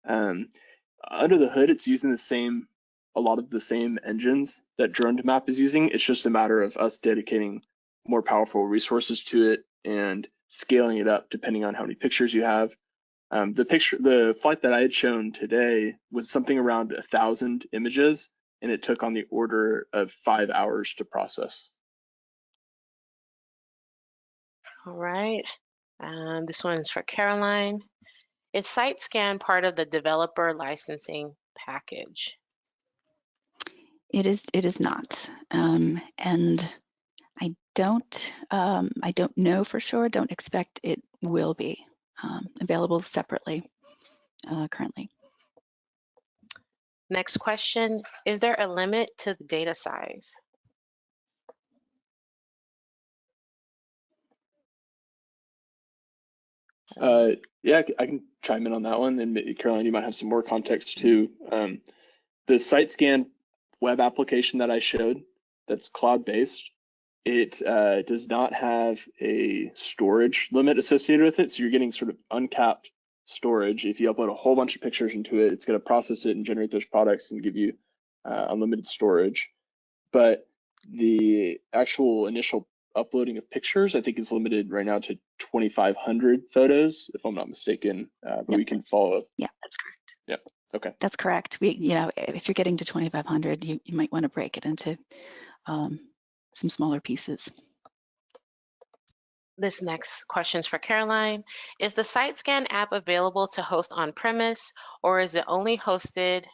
Under the hood, it's using a lot of the same engines that drone to map is using. It's just a matter of us dedicating more powerful resources to it and scaling it up depending on how many pictures you have. The flight that I had shown today was something around 1,000 images, and it took on the order of 5 hours to process. All right. This one's for Caroline. Is SiteScan part of the developer licensing package? It is not, and I don't know for sure. Don't expect it will be available separately currently. Next question, is there a limit to the data size? Yeah, I can chime in on that one, and Caroline, you might have some more context too. The SiteScan web application that I showed, that's cloud-based, it does not have a storage limit associated with it, so you're getting sort of uncapped storage. If you upload a whole bunch of pictures into it, it's going to process it and generate those products and give you unlimited storage. But the actual initial uploading of pictures, I think, is limited right now to 2,500 photos, if I'm not mistaken. But Yep. we can follow up. Yeah, that's correct. Yeah. Okay. That's correct. If you're getting to 2,500, you might want to break it into some smaller pieces. This next question's for Caroline. Is the SiteScan app available to host on-premise, or is it only hosted,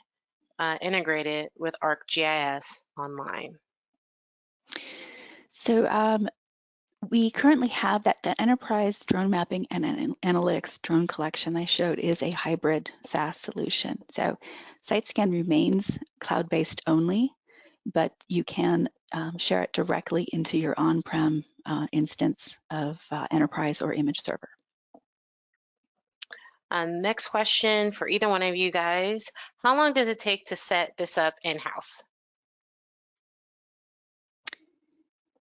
integrated with ArcGIS online? So we currently have that enterprise drone mapping and analytics drone collection I showed is a hybrid SaaS solution. So SiteScan remains cloud-based only, but you can share it directly into your on-prem instance of enterprise or image server. Next question for either one of you guys. How long does it take to set this up in-house?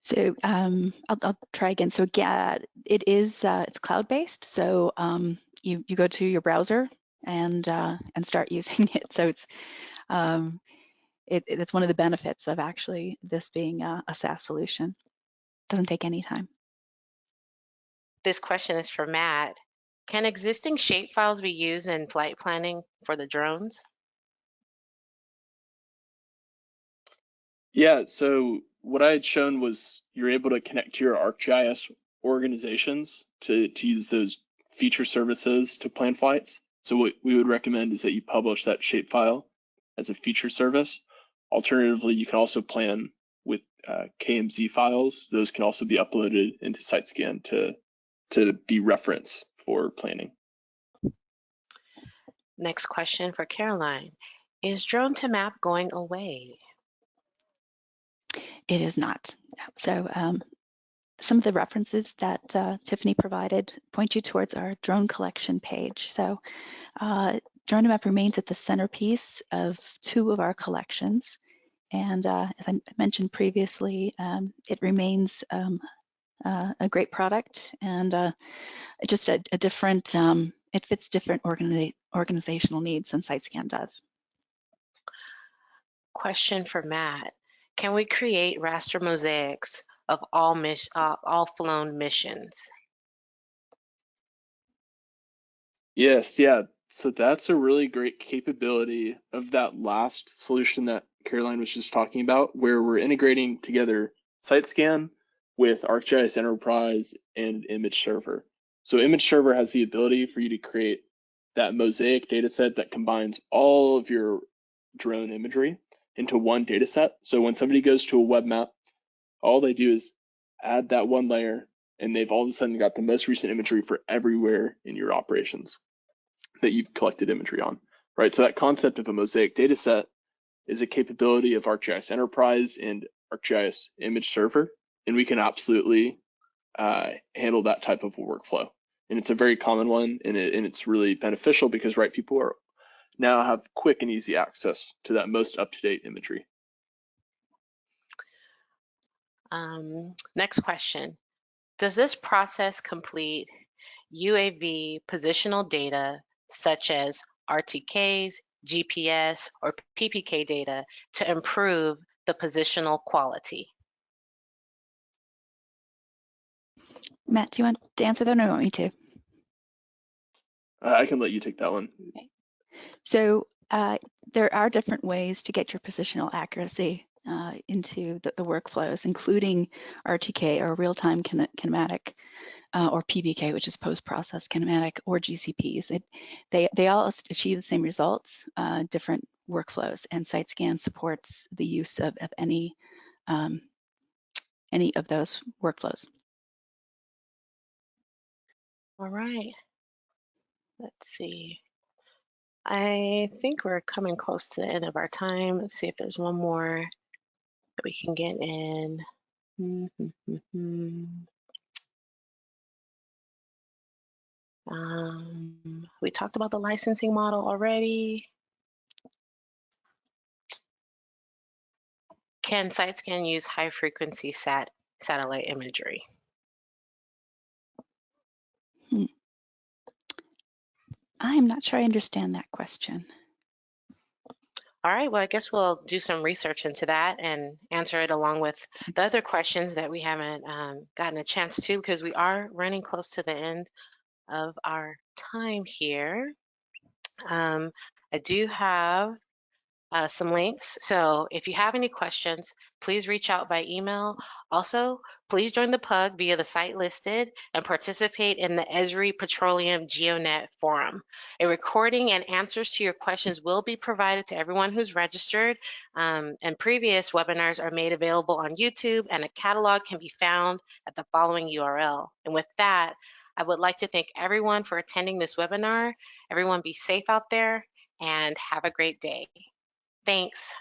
So I'll try again. So it's cloud-based. So you go to your browser and start using it. So it's one of the benefits of actually this being a SaaS solution. Doesn't take any time. This question is for Matt. Can existing shapefiles be used in flight planning for the drones? Yeah, so what I had shown was you're able to connect to your ArcGIS organizations to use those feature services to plan flights. So what we would recommend is that you publish that shapefile as a feature service. Alternatively, you can also plan with KMZ files. Those can also be uploaded into SiteScan to be reference for planning. Next question for Caroline. Is drone to map going away? It is not. So some of the references that Tiffany provided point you towards our drone collection page. So drone to map remains at the centerpiece of 2 of our collections. And as I mentioned previously, it remains a great product and just a different, it fits different organizational needs than SiteScan does. Question for Matt. Can we create raster mosaics of all flown missions? Yes, yeah. So that's a really great capability of that last solution that Caroline was just talking about, where we're integrating together SiteScan with ArcGIS Enterprise and Image Server. So Image Server has the ability for you to create that mosaic data set that combines all of your drone imagery into one data set. So when somebody goes to a web map, all they do is add that one layer, and they've all of a sudden got the most recent imagery for everywhere in your operations that you've collected imagery on, right? So that concept of a mosaic data set is a capability of ArcGIS Enterprise and ArcGIS Image Server, and we can absolutely handle that type of workflow. And it's a very common one, and it's really beneficial because, right, people are now have quick and easy access to that most up-to-date imagery. Next question. Does this process complete UAV positional data such as RTKs, GPS, or PPK data to improve the positional quality? Matt, do you want to answer that or do you want me to? I can let you take that one. Okay. So there are different ways to get your positional accuracy into the workflows, including RTK or real-time kinematic, or PBK, which is post-process kinematic, or GCPs. They all achieve the same results, different workflows, and SiteScan supports the use of any of those workflows. All right. Let's see. I think we're coming close to the end of our time. Let's see if there's one more that we can get in. We talked about the licensing model already. Can SiteScan use high frequency satellite imagery? I'm not sure I understand that question. All right, well, I guess we'll do some research into that and answer it along with the other questions that we haven't gotten a chance to, because we are running close to the end of our time here. I do have some links. So if you have any questions, please reach out by email. Also, please join the PUG via the site listed and participate in the Esri Petroleum GeoNet forum. A recording and answers to your questions will be provided to everyone who's registered, and previous webinars are made available on YouTube, and a catalog can be found at the following URL. And with that, I would like to thank everyone for attending this webinar. Everyone be safe out there and have a great day. Thanks.